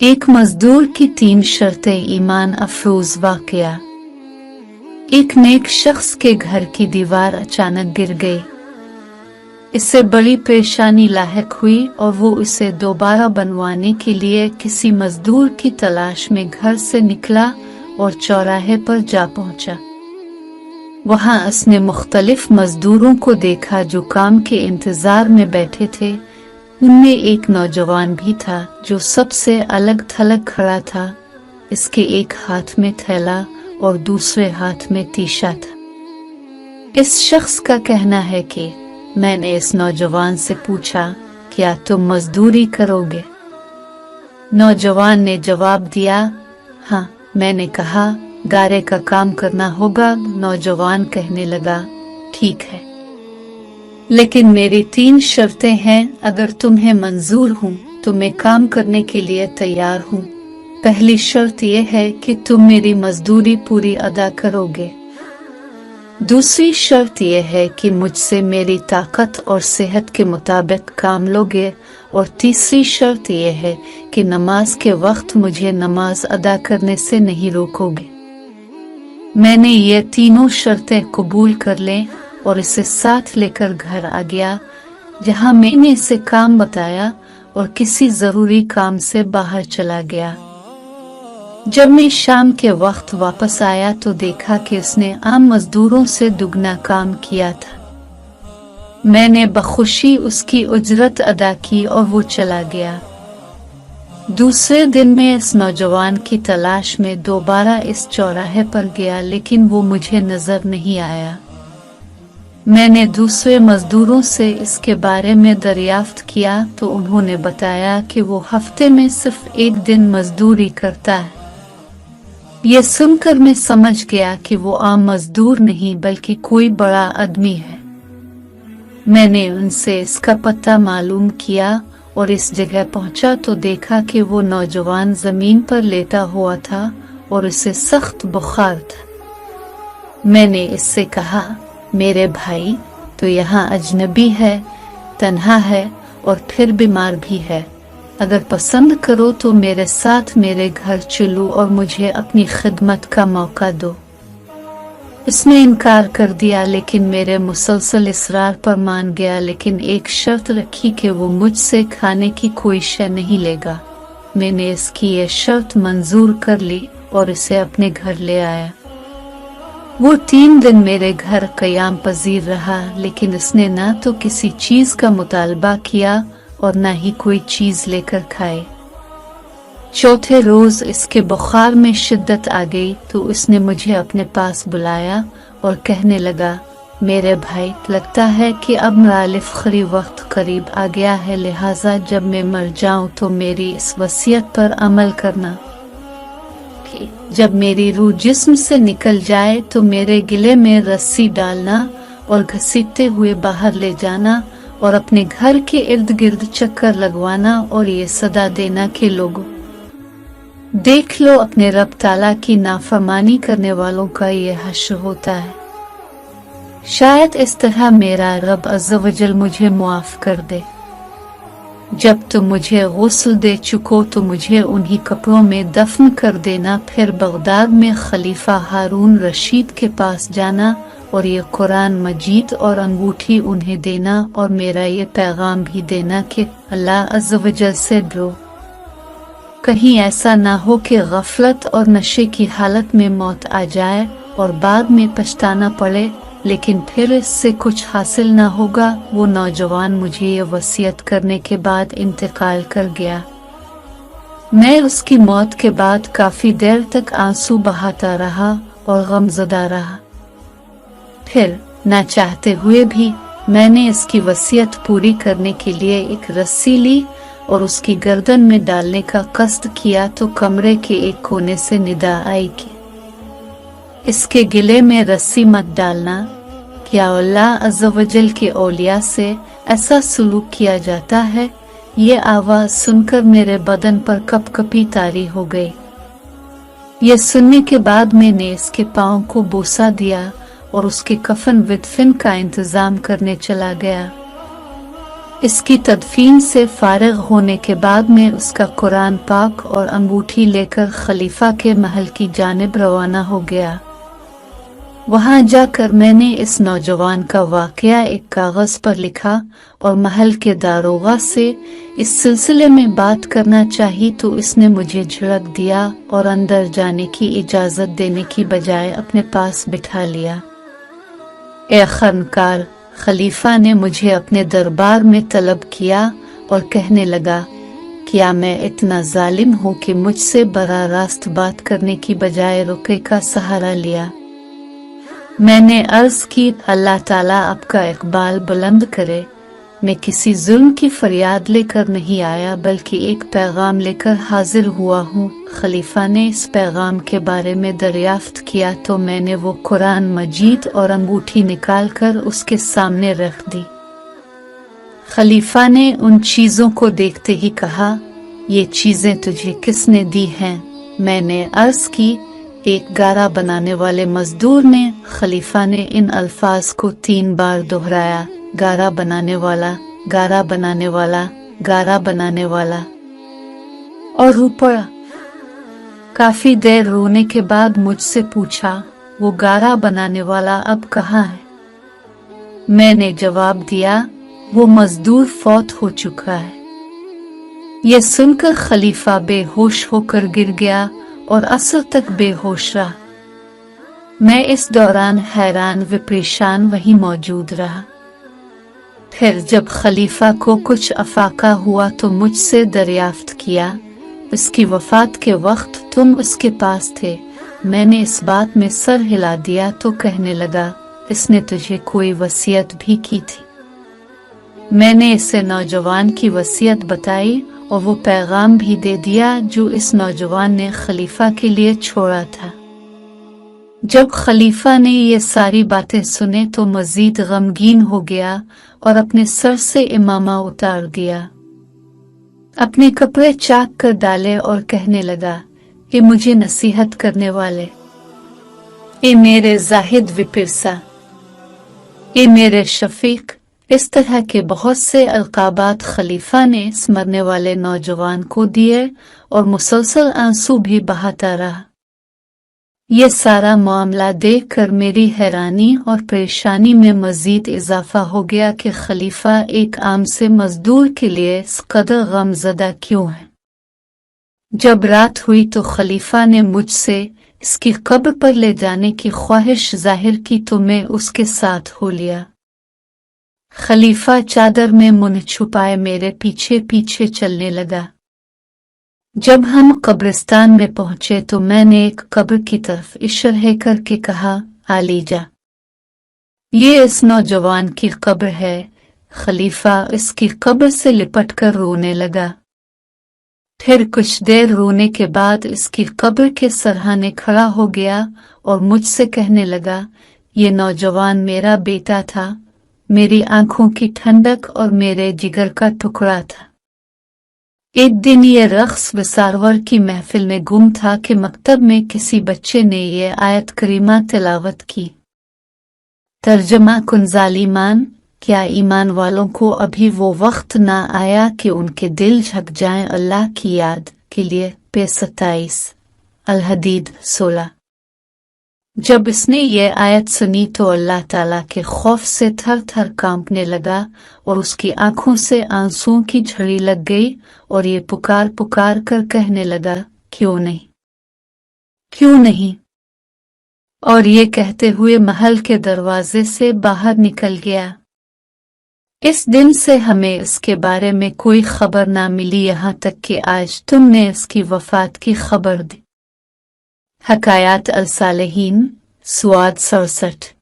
एक मजदूर की 3 शर्तें ईमान अफरोज वाकया। एक नेक शख्स के घर की दीवार अचानक गिर गई। इससे बड़ी परेशानी लाहिक हुई और वो इसे दोबारा बनवाने के लिए किसी मजदूर की तलाश में घर से निकला और चौराहे पर जा पहुंचा। वहां उसने मुख्तलिफ मजदूरों को देखा जो काम के इंतजार में बैठे थे। उनमें एक नौजवान भी था जो सबसे अलग थलग खड़ा था। इसके एक हाथ में थैला और दूसरे हाथ में तीशा था। इस शख्स का कहना है कि मैंने इस नौजवान से पूछा, क्या तुम मजदूरी करोगे? नौजवान ने जवाब दिया, हाँ। मैंने कहा, गारे का काम करना होगा। नौजवान कहने लगा, ठीक है, लेकिन मेरी 3 शर्तें हैं। अगर तुम्हें मंजूर हूं तो मैं काम करने के लिए तैयार हूं। पहली शर्त यह है कि तुम मेरी मजदूरी पूरी अदा करोगे। दूसरी शर्त यह है कि मुझसे मेरी ताकत और सेहत के मुताबिक काम लोगे। और तीसरी शर्त यह है कि नमाज के वक्त मुझे नमाज अदा करने से नहीं रोकोगे। मैंने ये तीनों शर्तें कबूल कर लें और इसे साथ लेकर घर आ गया, जहां मैंने इसे काम बताया और किसी जरूरी काम से बाहर चला गया। जब मैं शाम के वक्त वापस आया तो देखा कि उसने आम मजदूरों से दुगना काम किया था। मैंने बखुशी उसकी उजरत अदा की और वो चला गया। दूसरे दिन मैं इस नौजवान की तलाश में दोबारा इस चौराहे पर गया, लेकिन वो मुझे नजर नहीं आया। मैंने दूसरे मजदूरों से इसके बारे में दरियाफ्त किया तो उन्होंने बताया कि वो हफ्ते में सिर्फ 1 दिन मजदूरी करता है। ये सुनकर मैं समझ गया कि वो आम मजदूर नहीं बल्कि कोई बड़ा आदमी है। मैंने उनसे इसका पता मालूम किया और इस जगह पहुंचा तो देखा कि वो नौजवान जमीन पर लेटा हुआ था और उसे सख्त बुखार था। मैंने इससे कहा, मेरे भाई, तो यहाँ अजनबी है, तन्हा है और फिर बीमार भी है। अगर पसंद करो तो मेरे साथ मेरे घर चलो और मुझे अपनी खिदमत का मौका दो। इसने इनकार कर दिया, लेकिन मेरे मुसलसल इसरार पर मान गया। लेकिन एक शर्त रखी कि वो मुझसे खाने की कोई शय नहीं लेगा। मैंने इसकी ये शर्त मंजूर कर ली और इसे अपने घर ले आया। वो 3 दिन मेरे घर कयाम पजीर रहा, लेकिन इसने ना तो किसी चीज का मुतालबा किया और ना ही कोई चीज लेकर खाए। चौथे रोज इसके बुखार में शिद्दत आ गई तो उसने मुझे अपने पास बुलाया और कहने लगा, मेरे भाई, लगता है कि अब मेरा आखिरी वक्त करीब आ गया है, लिहाजा जब मैं मर जाऊं तो मेरी इस वसीयत पर अमल करना। जब मेरी रूह जिस्म से निकल जाए तो मेरे गिले में रस्सी डालना और घसीटते हुए बाहर ले जाना और अपने घर के इर्द गिर्द चक्कर लगवाना और ये सदा देना कि लोगों, देख लो, अपने रब ताला की नाफरमानी करने वालों का ये हश्र होता है। शायद इस तरह मेरा रब अज़्ज़ व जल मुझे मुआफ कर दे। जब तुम मुझे गुस्ल दे चुको तो मुझे उन्हीं कपड़ों में दफन कर देना। फिर बगदाद में खलीफा हारून रशीद के पास जाना और ये कुरान मजीद और अंगूठी उन्हें देना और मेरा ये पैगाम भी देना कि अल्लाह अज़्ज़ व जल से डरो। कहीं ऐसा ना हो कि गफलत और नशे की हालत में मौत आ जाए और बाद में पछताना पड़े, लेकिन फिर इससे कुछ हासिल ना होगा। वो नौजवान मुझे ये वसीयत करने के बाद इंतकाल कर गया। मैं उसकी मौत के बाद काफी देर तक आंसू बहाता रहा और गमज़दा रहा। फिर ना चाहते हुए भी मैंने इसकी वसीयत पूरी करने के लिए एक रस्सी ली और उसकी गर्दन में डालने का कष्ट किया तो कमरे के एक कोने से निदा आई कि इसके गिले में रस्सी मत डालना। क्या अल्लाह अज़्ज़ व जल के औलिया से ऐसा सलूक किया जाता है? ये आवाज सुनकर मेरे बदन पर कपकपी तारी हो गई। ये सुनने के बाद मैंने इसके पाँव को बोसा दिया और उसके कफन विदफन का इंतजाम करने चला गया। इसकी तदफीन से फारिग होने के बाद में उसका कुरान पाक और अंगूठी लेकर खलीफा के महल की जानिब रवाना हो गया। वहां जाकर मैंने इस नौजवान का वाकया एक कागज पर लिखा और महल के दारोगा से इस सिलसिले में बात करना चाहिए तो इसने मुझे झिड़क दिया और अंदर जाने की इजाजत देने की बजाय अपने पास बिठा लिया। ए खनकार, खलीफा ने मुझे अपने दरबार में तलब किया और कहने लगा, क्या मैं इतना जालिम हूँ कि मुझसे बराह रास्त बात करने की बजाय रुके का सहारा लिया? मैंने अर्ज की, अल्लाह ताला आपका इकबाल बुलंद करे। मैं किसी जुल्म की फरियाद लेकर नहीं आया बल्कि एक पैगाम लेकर हाजिर हुआ हूँ। खलीफा ने इस पैगाम के बारे में दरियाफ्त किया तो मैंने वो कुरान मजीद और अंगूठी निकालकर उसके सामने रख दी। खलीफा ने उन चीजों को देखते ही कहा, ये चीजें तुझे किसने दी हैं? मैंने अर्ज की, एक गारा बनाने वाले मजदूर ने। खलीफा ने इन अल्फाज को 3 बार दोहराया, गारा बनाने वाला, गारा बनाने वाला, गारा बनाने वाला, और रो पड़ा। काफी देर रोने के बाद मुझसे पूछा, वो गारा बनाने वाला अब कहाँ है? मैंने जवाब दिया, वो मजदूर फौत हो चुका है। यह सुनकर खलीफा बेहोश होकर गिर गया और असर तक बेहोश रहा। मैं इस दौरान हैरान व परेशान वहीं मौजूद रहा। फिर जब खलीफा को कुछ अफाका हुआ तो मुझसे दरियाफ्त किया, उसकी वफात के वक्त तुम उसके पास थे। मैंने इस बात में सर हिला दिया तो कहने लगा, इसने तुझे कोई वसीयत भी की थी? मैंने इसे नौजवान की वसीयत बताई और वो पैगाम भी दे दिया जो इस नौजवान ने खलीफा के लिए छोड़ा था। जब खलीफा ने ये सारी बातें सुने तो मजीद गमगीन हो गया और अपने सर से इमामा उतार दिया, अपने कपड़े चाक कर डाले और कहने लगा कि मुझे नसीहत करने वाले, ए मेरे जाहिद विपिरसा, ए मेरे शफीक। इस तरह के बहुत से अलकाबात खलीफा ने इस मरने वाले नौजवान को दिए और मुसलसल आंसू भी बहाता रहा। ये सारा मामला देखकर मेरी हैरानी और परेशानी में मजीद इजाफा हो गया कि खलीफा एक आम से मजदूर के लिए इस कदर गमज़दा क्यों है। जब रात हुई तो खलीफा ने मुझसे इसकी कब्र पर ले जाने की ख्वाहिश जाहिर की तो मैं उसके साथ हो लिया। खलीफा चादर में मुंह छुपाए मेरे पीछे पीछे चलने लगा। जब हम कब्रिस्तान में पहुंचे तो मैंने एक कब्र की तरफ इशारा करके कहा, आली जा, ये इस नौजवान की कब्र है। खलीफा इसकी कब्र से लिपटकर रोने लगा। फिर कुछ देर रोने के बाद इसकी कब्र के सरहाने खड़ा हो गया और मुझसे कहने लगा, ये नौजवान मेरा बेटा था, मेरी आंखों की ठंडक और मेरे जिगर का टुकड़ा था। एक दिन ये रक्स व सारवर की महफिल में गुम था कि मकतब में किसी बच्चे ने ये आयत करीमा तिलावत की। तर्जमा कुन ज़ालिमान, क्या ईमान वालों को अभी वो वक्त ना आया कि उनके दिल झक जाएं अल्लाह की याद के लिए? पे 27 अल-हदीद 16। जब इसने ये आयत सुनी तो अल्लाह ताला के खौफ से थर थर कांपने लगा और उसकी आंखों से आंसुओं की झड़ी लग गई और ये पुकार पुकार कर कहने लगा, क्यों नहीं, क्यों नहीं, और ये कहते हुए महल के दरवाजे से बाहर निकल गया। इस दिन से हमें इसके बारे में कोई खबर ना मिली, यहाँ तक कि आज तुमने इसकी वफात की खबर दी। हकायात अल-सालिहीन, सुआद 67।